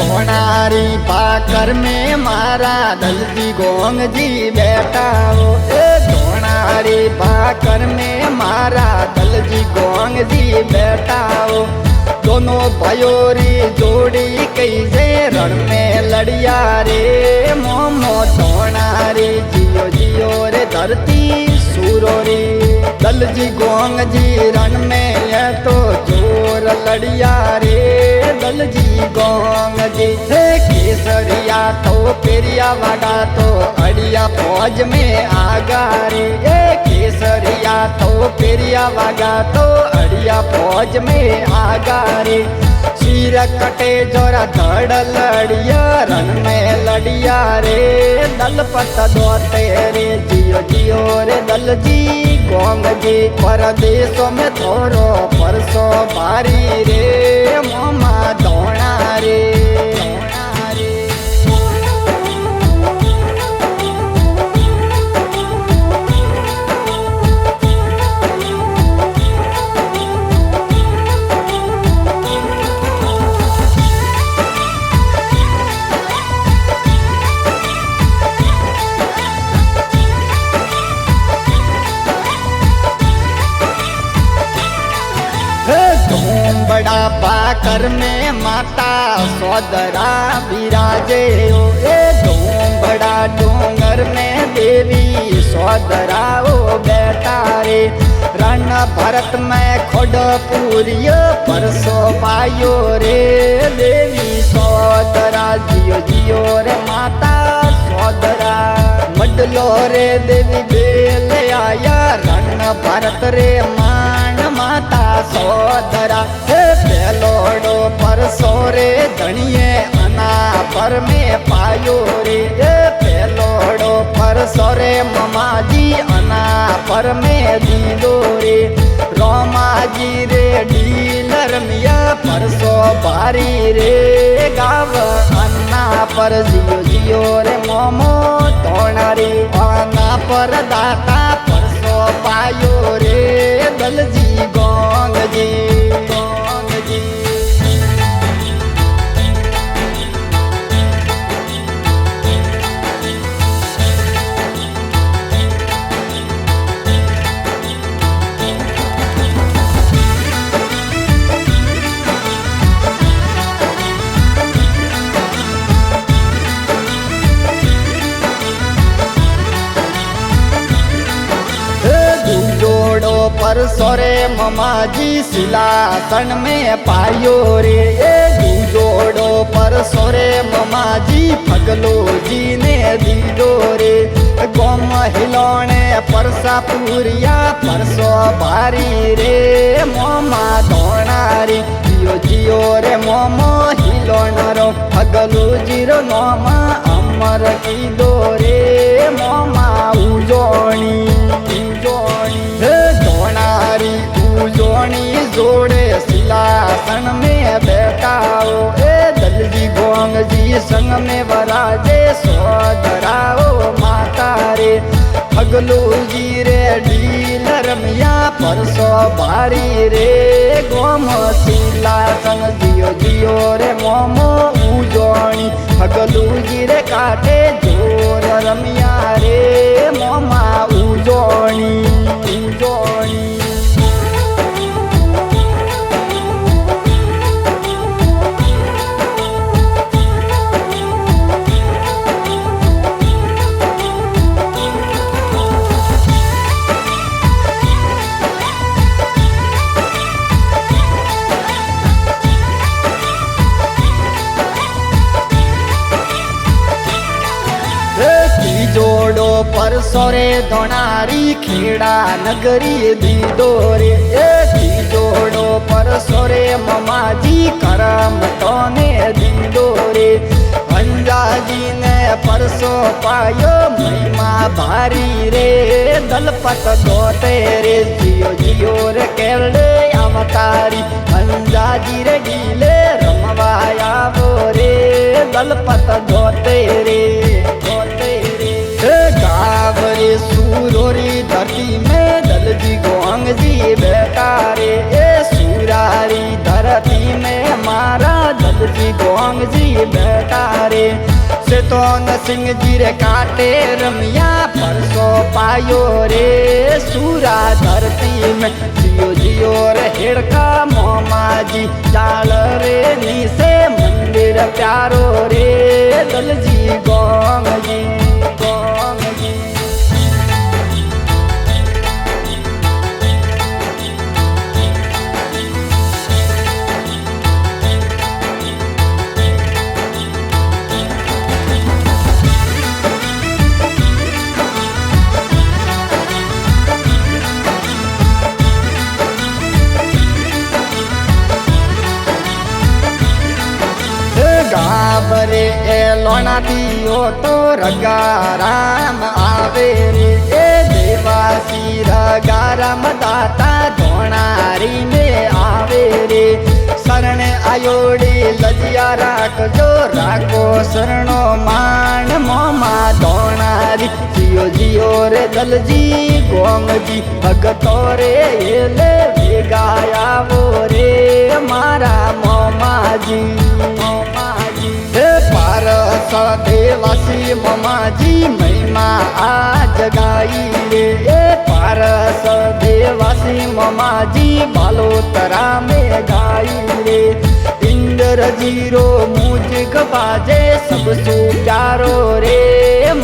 घोड़ारी पाकर में मारा दलजी गोंग जी बैठा हो। घोड़ारी पाकर में मारा दलजी गोंग जी बैठा हो। दोनों भयोरी जोड़ी कैसे रण में लड़िया रे मोमो धोणारी जियो जियो रे धरती सूरो रे। दलजी गोंग जी रण में ये तो जोर लड़िया रे दलजी गोंग जी। केसरिया तो पेरिया वागा तो अड़िया फौज में आगा रे। केसरिया तो पेरिया वागा तो अड़िया फौज में आगा रे। सिर कटे जोरा धड़ लड़िया रण में लड़िया रे दलपत दो तेरे जियो जियो रे दलजी गोंग जी। परदेशों में थोरो परसो बारी रे मोमा धोणा रे। बड़ा पाकर में माता सौदरा विराजे हो। धूम बड़ा डोंगर में देवी सौदरा ओ बैठा रे। रण भरत में खोडपुरिय परसो पायो रे देवी सौदरा जियो जियो रे माता सौदरा। मडलो रे देवी बेल आया रण भरत रे मान माता सौदरा। पेलोड़ो परसो रे धनिये अना पर में पायो रे। पेलोड़ो परसो रे ममा जी अना पर में दीदो रे। रोमा जी रे डीलर मिया परसो बारी रे गाव अन्ना पर जियो जियो रे मोमो धोणा रे। अन्ना पर दाता परसो पायो रे दलजी गोंग जी। परसो रे ममा जी सिलासन में पायो रे। जोड़ो परसो रे ममा जी फगलो जी ने दीदो रे। गोम हिलोने परसा पूरिया परसो भारी रे मोमा धोणा रे। जियो जियो रे मोमो हिलोनरो फगलू जीरो नोमा अमर की दो रे मोमा उजोणी धोणारी उजोणी जोड़े सिलासन में बैठा हो। दलजी गोंग जी संग में वराजे सौदरा ओ माता रे। फगलू जी रे डीलर मिया परसो भारी रे गोम सिलासन जियो जियो रे मोमो उजोणी। फगलू जी रे काटे जोर रमिया रे मोमा उजोणी उजोणी। जोड़ो परसो रे धोणारी खेड़ा नगरी दीदो रे। जोड़ो परसो रे ममा जी करम तो परसो पायो महिमा भारी रे दलपत गोते रे जियो जियो रे केरड़े अवतारी अंजाजी रे गीले रमवाया वो रे दलपत गोते रे गाव रे सूरोरी धरती में दलजी गोंग जी बेटा रे सूरारी धरती में मारा दलजी गोंग जी बेटा रे सेतोन सिंह जी रे काटे रमिया परसो पायो रे सूरा धरती में जियो जियो रे हिड़का मोमा जी चाल रे नीसे मंदिर प्यारो रे दलजी गोंग जी गोंग जी। गावरे ए लोना दियो तो रगा राम आवे रे ए देवासी रगा राम दाता धोणारी में आवे रे शरण आयोड़ी लजिया राख जो राखो शरणो मान मोमा धोणारी जियो जियो रे दलजी गोंग जी भगतो रे ले गाया वो रे मारा मोमा जी पारस देवासी ममा जी महिमा आज गाई रे पारस देवासी ममा जी बालोतरा में गाई रे इंद्र जीरो मुझक बाजे सब सु प्यारो रे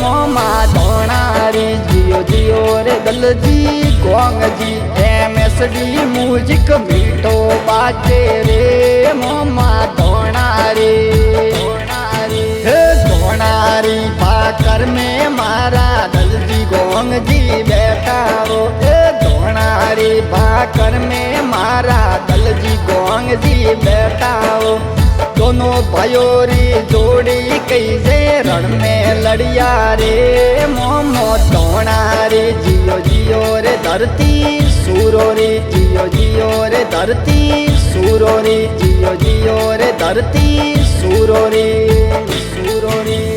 मोमा धोना रे जियो जियो रे दलजी गोंग जी MSD म्यूजिक मीठो बाजे रे मोमा धोना रे धोणारी पाकर में मारा दलजी गोंग जी बैठा वो धोणारी पाकर में मारा दलजी गोंग जी बैठा वो दोनों भयोरी जोड़ी कैसे रण में लड़िया रे मोमो धोणारी जियो जियो रे धरती सूरो रे जियो जियो रे धरती सूरो रे जियो जियो रे धरती सूरो रे सूरो रे।